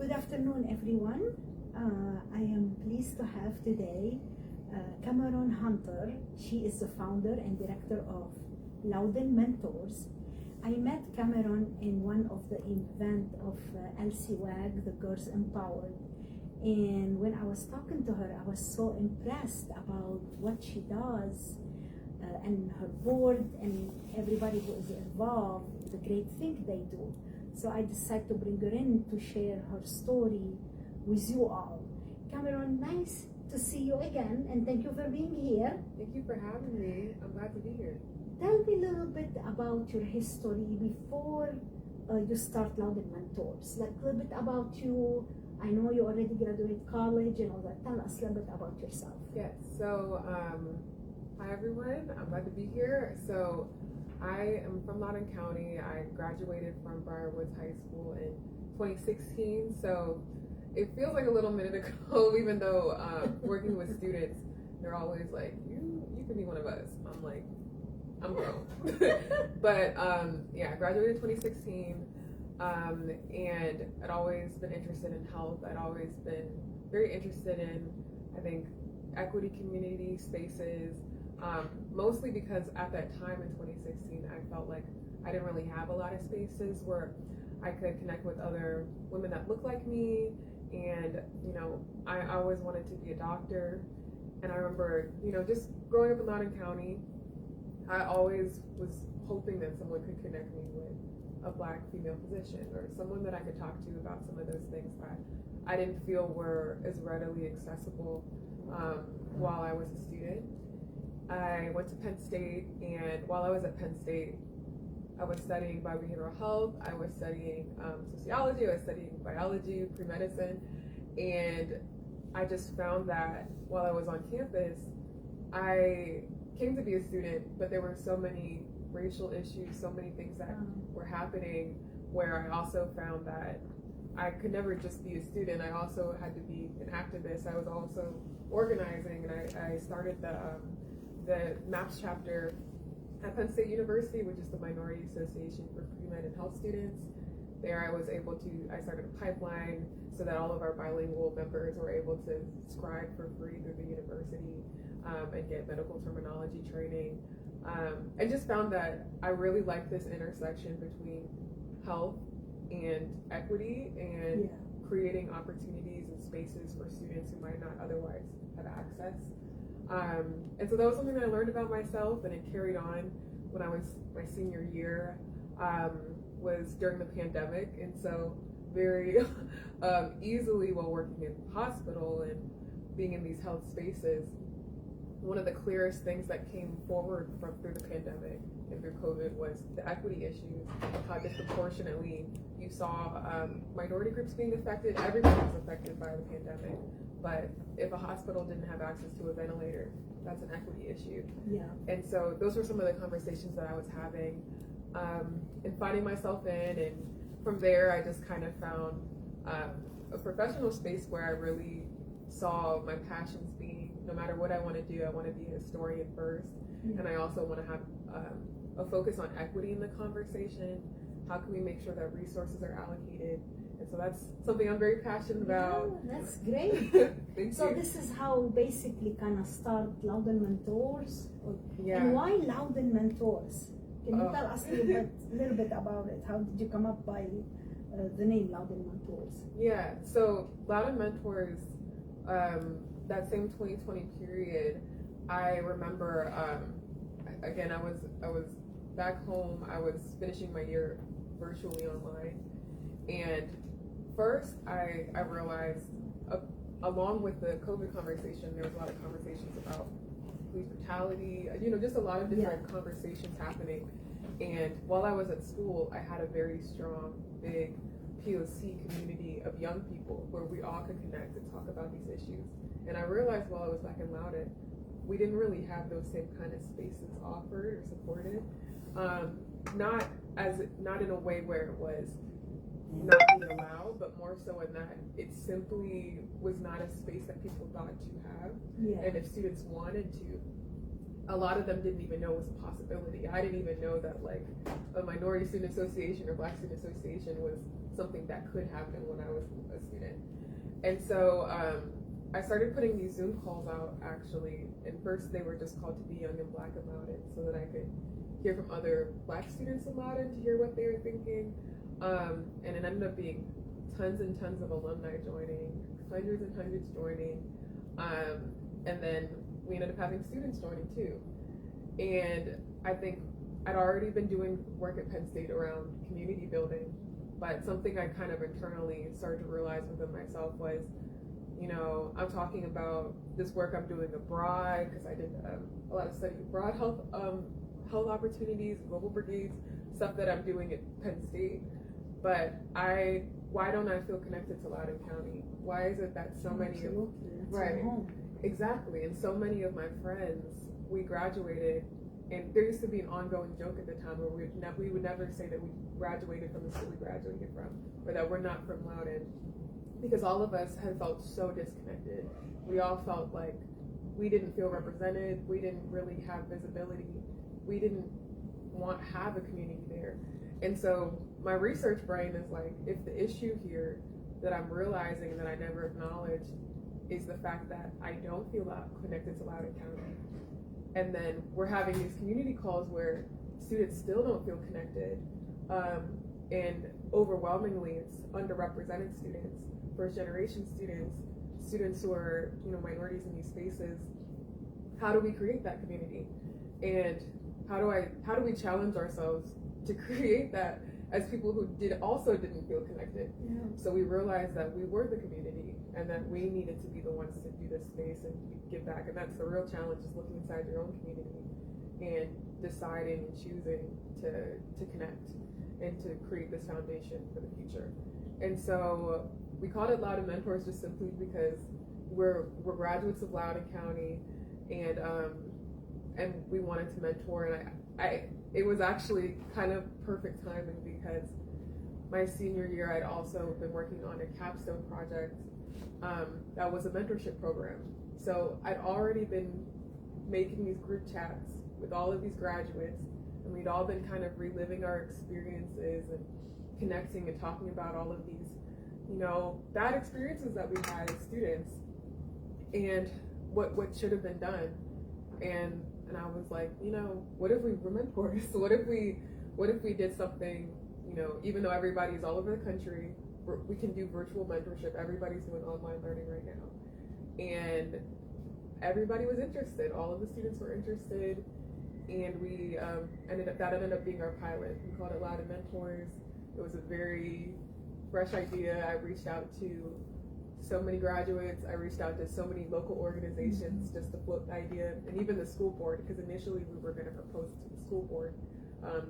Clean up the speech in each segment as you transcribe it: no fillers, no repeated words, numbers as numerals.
Good afternoon, everyone. I am pleased to have today Cameryn Hunter. She is the founder and director of Loudoun Mentors. I met Cameryn in one of the event of LCWAG, the Girls Empowered. And when I was talking to her, I was so impressed about what she does and her board and everybody who is involved, the great thing they do. So I decided to bring her in to share her story with you all. Cameryn, nice to see you again, and thank you for being here. Thank you for having me. I'm glad to be here. Tell me a little bit about your history before you start Loudoun Mentors. Like a little bit about you. I know you already graduated college and all that. Tell us a little bit about yourself. Yes, so hi everyone. I'm glad to be here. So I am from Loudoun County. I graduated from Briarwoods High School in 2016. So it feels like a little minute ago, even though working with students, they're always like, you can be one of us. I'm like, I'm grown. But yeah, I graduated in 2016. And I'd always been interested in health. I'd always been very interested in, I think, equity community spaces, mostly because at that time in 2016, I felt like I didn't really have a lot of spaces where I could connect with other women that looked like me. And, you know, I always wanted to be a doctor. And I remember, you know, just growing up in Loudoun County, I always was hoping that someone could connect me with a Black female physician or someone that I could talk to about some of those things that I didn't feel were as readily accessible while I was a student. I went to Penn State, and while I was at Penn State, I was studying biobehavioral health, I was studying sociology, I was studying biology, pre-medicine, and I just found that while I was on campus, I came to be a student, but there were so many racial issues, so many things that were happening where I also found that I could never just be a student. I also had to be an activist. I was also organizing, and I started the MAPS chapter at Penn State University, which is the Minority Association for Pre-Med and Health Students. There I started a pipeline so that all of our bilingual members were able to scribe for free through the university and get medical terminology training. I just found that I really like this intersection between health and equity and creating opportunities and spaces for students who might not otherwise have access. And so that was something that I learned about myself, and it carried on when I was my senior year, was during the pandemic. And so very easily while working in hospital and being in these health spaces, one of the clearest things that came forward through the pandemic and through COVID was the equity issues, how disproportionately you saw minority groups being affected. Everybody was affected by the pandemic, but if a hospital didn't have access to a ventilator, that's an equity issue. Yeah. And so those were some of the conversations that I was having and finding myself in, and from there I just kind of found a professional space where I really saw my passions being, no matter what I want to do, I want to be a historian first, and I also want to have a focus on equity in the conversation. How can we make sure that resources are allocated? And so that's something I'm very passionate about. Yeah, that's great. So you. This is how basically kind of start Loudoun Mentors. Yeah. And why Loudoun Mentors? Can you tell us a little bit about it? How did you come up by the name Loudoun Mentors? Yeah, so Loudoun Mentors, that same 2020 period, I remember, again, I was back home. I was finishing my year virtually online, and first I realized, along with the COVID conversation, there was a lot of conversations about police brutality, you know, just a lot of different conversations happening. And while I was at school, I had a very strong, big POC community of young people where we all could connect and talk about these issues. And I realized while I was back in Loudoun, we didn't really have those same kind of spaces offered or supported. Not in a way where it was not being allowed, but more so in that it simply was not a space that people thought to have. Yeah. And if students wanted to, a lot of them didn't even know it was a possibility. I didn't even know that like a minority student association or Black student association was something that could happen when I was a student. And so I started putting these Zoom calls out, actually. And first they were just called to be young and Black about it, so that I could hear from other Black students in Loudoun to hear what they were thinking. And it ended up being tons and tons of alumni joining, hundreds and hundreds joining. And then we ended up having students joining too. And I think I'd already been doing work at Penn State around community building, but something I kind of internally started to realize within myself was, you know, I'm talking about this work I'm doing abroad, because I did a lot of study abroad, health opportunities, global brigades, stuff that I'm doing at Penn State. But why don't I feel connected to Loudoun County? Why is it that so many of, right, exactly, and so many of my friends, we graduated, and there used to be an ongoing joke at the time where we would never say that we graduated from the school we graduated from, or that we're not from Loudoun, because all of us had felt so disconnected. We all felt like we didn't feel represented, we didn't really have visibility, we didn't have a community there. And so my research brain is like, if the issue here that I'm realizing that I never acknowledged is the fact that I don't feel connected to Loudoun County, and then we're having these community calls where students still don't feel connected, and overwhelmingly it's underrepresented students, first generation students who are, you know, minorities in these spaces. How do we create that community? And how do we challenge ourselves to create that as people who didn't feel connected? Yeah. So we realized that we were the community, and that we needed to be the ones to do this space and give back. And that's the real challenge, is looking inside your own community and deciding and choosing to connect and to create this foundation for the future. And so we called it Loudoun Mentors just simply because we're graduates of Loudoun County, and we wanted to mentor. And it was actually kind of perfect timing, because my senior year I'd also been working on a capstone project that was a mentorship program. So I'd already been making these group chats with all of these graduates, and we'd all been kind of reliving our experiences and connecting and talking about all of these, you know, bad experiences that we had as students, and what should have been done. And I was like, you know, what if we were mentors? What if we did something, you know, even though everybody's all over the country, we can do virtual mentorship. Everybody's doing online learning right now. And everybody was interested. All of the students were interested. And we ended up being our pilot. We called it Loudoun Mentors. It was a very fresh idea. I reached out to so many graduates. I reached out to so many local organizations just to float the idea, and even the school board, because initially we were going to propose it to the school board,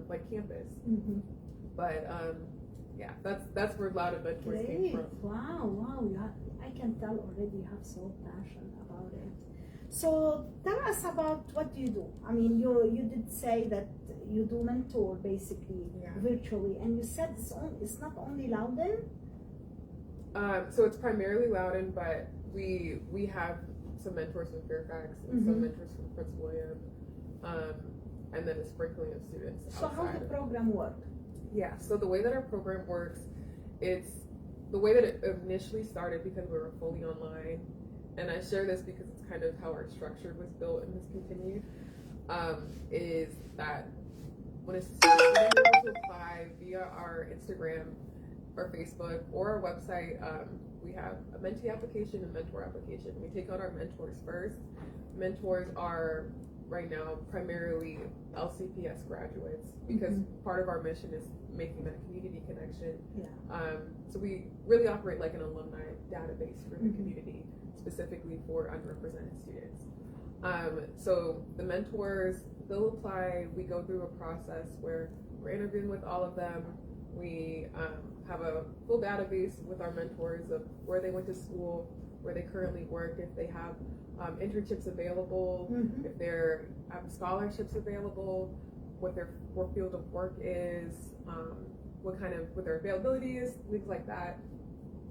like campus. But yeah, that's where Loudoun Mentors came from. Wow! I can tell already you have so passion about it. So tell us about what you do. I mean, you did say that you do mentor basically virtually, and you said it's not only Loudoun. So it's primarily Loudoun, but we have some mentors from Fairfax and some mentors from Prince William, and then a sprinkling of students. So how does the program work? Yeah, so the way that our program works, it's the way that it initially started, because we were fully online, and I share this because it's kind of how our structure was built and has continued, is that when a student is able to apply via our Instagram or Facebook or our website, we have a mentee application and mentor application. We take on our mentors first. Mentors are right now primarily LCPS graduates, because part of our mission is making that community connection. So we really operate like an alumni database for the community, specifically for underrepresented students. So the mentors, they'll apply. We go through a process where we're interviewing with all of them. We have a full database with our mentors of where they went to school, where they currently work, if they have internships available, if they have scholarships available, what their field of work is, what their availability is, things like that.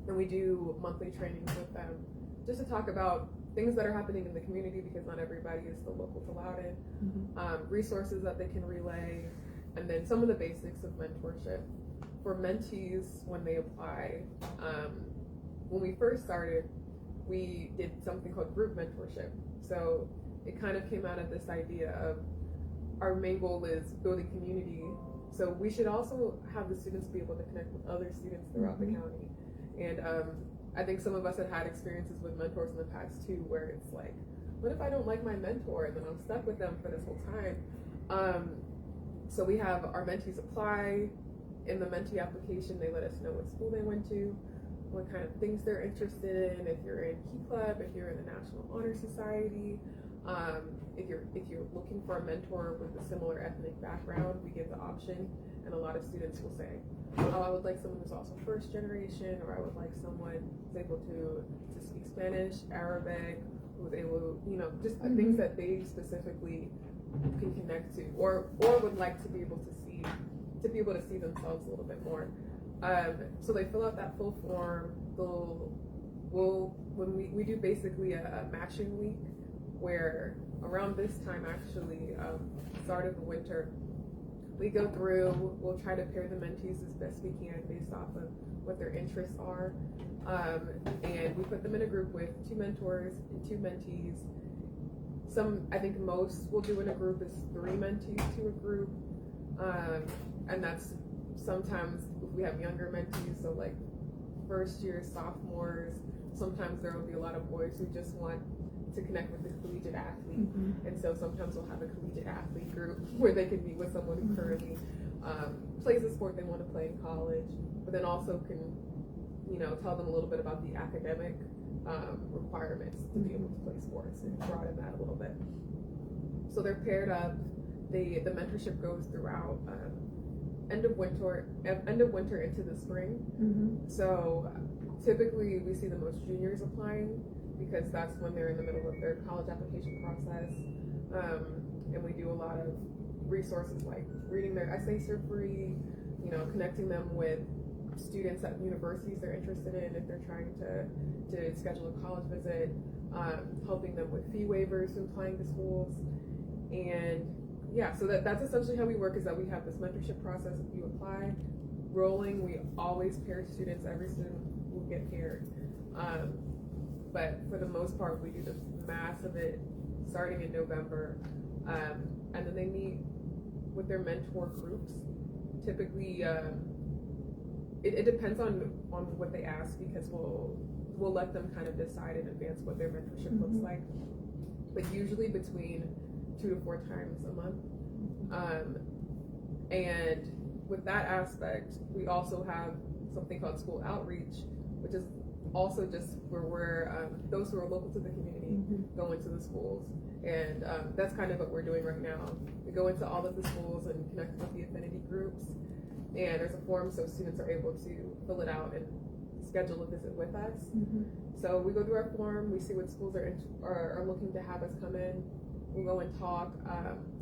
And we do monthly trainings with them just to talk about things that are happening in the community, because not everybody is still local to Loudoun, resources that they can relay, and then some of the basics of mentorship. for mentees, when they apply, when we first started, we did something called group mentorship. So it kind of came out of this idea of our main goal is building community. So we should also have the students be able to connect with other students throughout the county. And I think some of us had experiences with mentors in the past too, where it's like, what if I don't like my mentor and then I'm stuck with them for this whole time? So we have our mentees apply. In the mentee application, they let us know what school they went to, what kind of things they're interested in, if you're in Key Club, if you're in the National Honor Society, if you're looking for a mentor with a similar ethnic background, we give the option, and a lot of students will say, oh, I would like someone who's also first generation, or I would like someone who's able to speak Spanish, Arabic, who's able, just things that they specifically can connect to, or would like to be able to see themselves a little bit more. So they fill out that full form. When we do basically a matching week, where around this time, actually, start of the winter, we go through, we'll try to pair the mentees as best we can based off of what their interests are. And we put them in a group with 2 mentors and 2 mentees. I think most we'll do in a group is 3 mentees to a group. And that's sometimes if we have younger mentees, so like first year sophomores, sometimes there will be a lot of boys who just want to connect with the collegiate athlete. And so sometimes we'll have a collegiate athlete group where they can meet with someone who currently plays a sport they want to play in college, but then also can, tell them a little bit about the academic requirements to be able to play sports and broaden that a little bit. So they're paired up. The mentorship goes throughout end of winter into the spring. So typically we see the most juniors applying because that's when they're in the middle of their college application process. And we do a lot of resources like reading their essays for free, connecting them with students at universities they're interested in if they're trying to schedule a college visit, helping them with fee waivers when applying to schools. And yeah, so that's essentially how we work, is that we have this mentorship process. If you apply, rolling, we always pair students. Every student will get paired. But for the most part, we do the mass of it starting in November. And then they meet with their mentor groups. Typically, it depends on what they ask, because we'll let them kind of decide in advance what their mentorship looks like. But usually between 2 to 4 times a month. And with that aspect, we also have something called school outreach, which is also just where we're those who are local to the community go into the schools. And that's kind of what we're doing right now. We go into all of the schools and connect with the affinity groups. And there's a form so students are able to fill it out and schedule a visit with us. So we go through our form, we see what schools are looking to have us come in. We'll go and talk.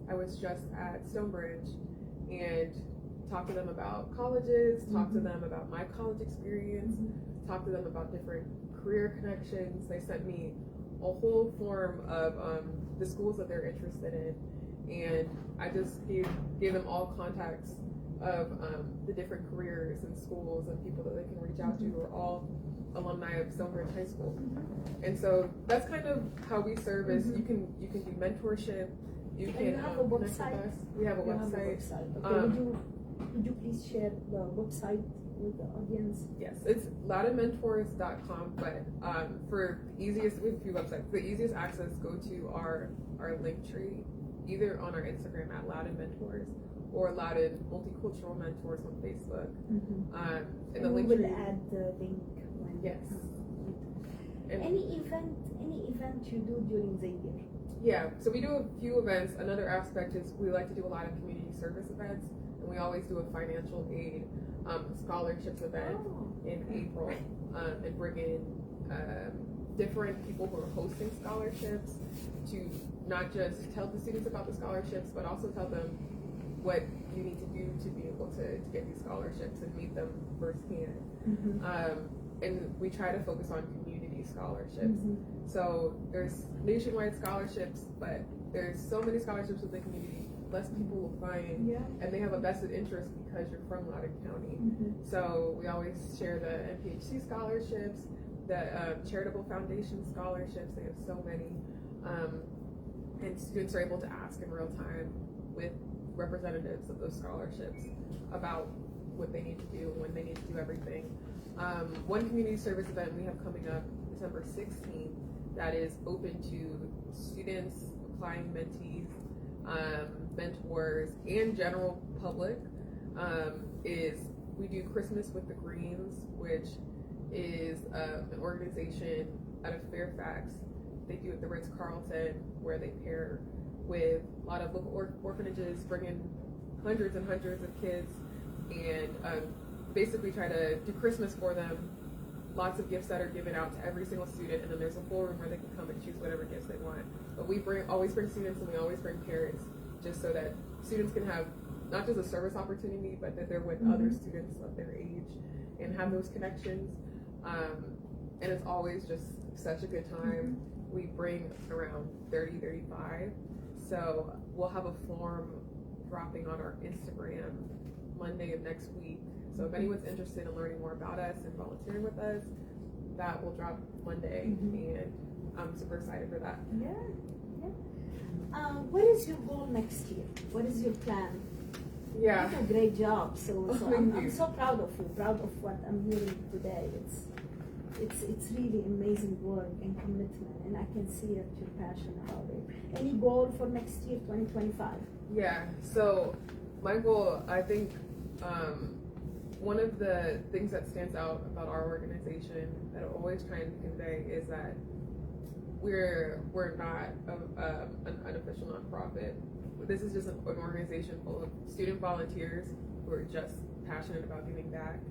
I was just at Stonebridge and talk to them about colleges, talk to them about my college experience, talk to them about different career connections. They sent me a whole form of the schools that they're interested in, and I just gave them all contacts of the different careers and schools and people that they can reach out to who are all alumni of Stonebridge High School. And so that's kind of how we service. You can do mentorship. You can have a website. We have a website. Okay, would you please share the website with the audience? Yes, it's loudounmentors.com, but for the easiest, we have a few websites. The easiest access, go to our link tree, either on our Instagram at Loudoun Mentors or Loudoun Multicultural Mentors on Facebook. And the link will add the link. Yes. And any event you do during the year? Yeah, so we do a few events. Another aspect is we like to do a lot of community service events, and we always do a financial aid scholarships event in April, and bring in different people who are hosting scholarships to not just tell the students about the scholarships, but also tell them what you need to do to be able to get these scholarships and meet them firsthand. And we try to focus on community scholarships. So there's nationwide scholarships, but there's so many scholarships in the community. less people applying, Yeah. and they have a vested interest because you're from Loudoun County. So we always share the NPHC scholarships, the charitable foundation scholarships. They have so many, and students are able to ask in real time with representatives of those scholarships about what they need to do, when they need to do everything. One community service event we have coming up December 16th that is open to students, applying mentees, mentors, and general public, is we do Christmas with the Greens, which is an organization out of Fairfax. They do it at the Ritz-Carlton, where they pair with a lot of local orphanages, bring in hundreds and hundreds of kids, and basically try to do Christmas for them. Lots of gifts that are given out to every single student, and then there's a full room where they can come and choose whatever gifts they want. But we always bring students, and we always bring parents, just so that students can have not just a service opportunity, but that they're with other students of their age and have those connections. And it's always just such a good time. We bring around 30, 35. So we'll have a form dropping on our Instagram Monday of next week. So if anyone's interested in learning more about us and volunteering with us, that will drop Monday, and I'm super excited for that. Yeah. What is your goal next year? What is your plan? Yeah. You did a great job. So Thank I'm you. so proud of you. Proud of what I'm hearing today. It's really amazing work and commitment, and I can see that you're passionate about it. Any goal for next year, 2025? Yeah. So my goal, I think, one of the things that stands out about our organization that I'm always trying to convey is that we're not an unofficial nonprofit. This is just an organization full of student volunteers who are just passionate about giving back,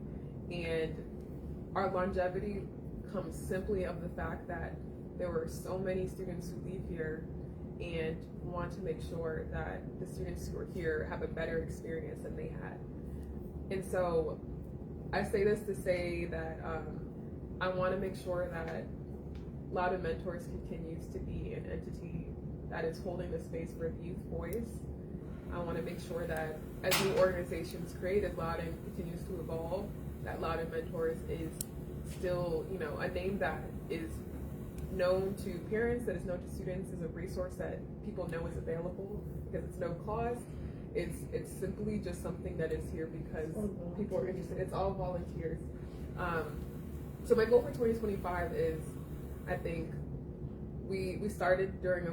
and our longevity comes simply of the fact that there were so many students who leave here and want to make sure that the students who are here have a better experience than they had. And so I say this to say that I want to make sure that Loudoun Mentors continues to be an entity that is holding the space for the youth voice. I want to make sure that as new organizations create, as Loudoun continues to evolve, that Loudoun Mentors is still, a name that is known to parents, that is known to students, is a resource that people know is available because it's no cost. It's simply just something that is here because people are interested. It's all volunteers. So my goal for 2025 is, I think, we started during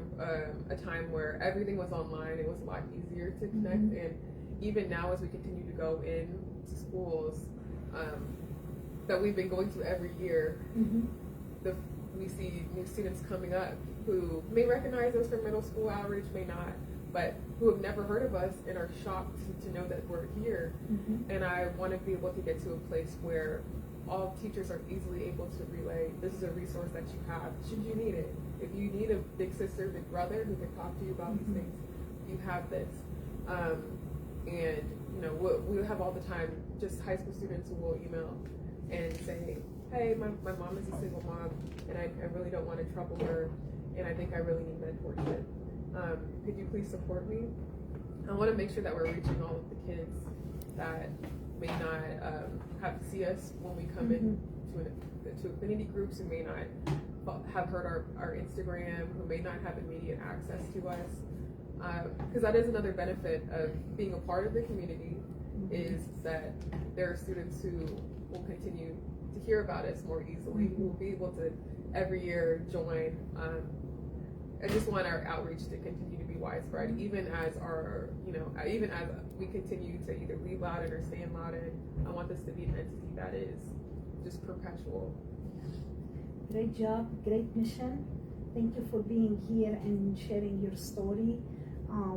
a time where everything was online. It was a lot easier to connect, and even now as we continue to go into schools that we've been going to every year, we see new students coming up who may recognize us from middle school outreach, may not, but who have never heard of us and are shocked to know that we're here. And I want to be able to get to a place where all teachers are easily able to relay, this is a resource that you have, should you need it. If you need a big sister, big brother who can talk to you about these things, you have this. And we'll have all the time just high school students who will email and say, hey, my mom is a single mom, and I really don't want to trouble her, and I think I really need mentorship. Could you please support me? I want to make sure that we're reaching all of the kids that may not have to see us when we come in to affinity groups, who may not have heard our Instagram, who may not have immediate access to us. Because that is another benefit of being a part of the community, is that there are students who will continue to hear about us more easily, who will be able to every year join. I just want our outreach to continue to be widespread, even as even as we continue to either leave Loudoun or stay in Loudoun. I want this to be an entity that is just perpetual. Great job, great mission. Thank you for being here and sharing your story.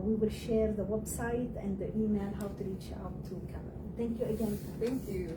We will share the website and the email how to reach out to Cameryn. Thank you again. Thank you.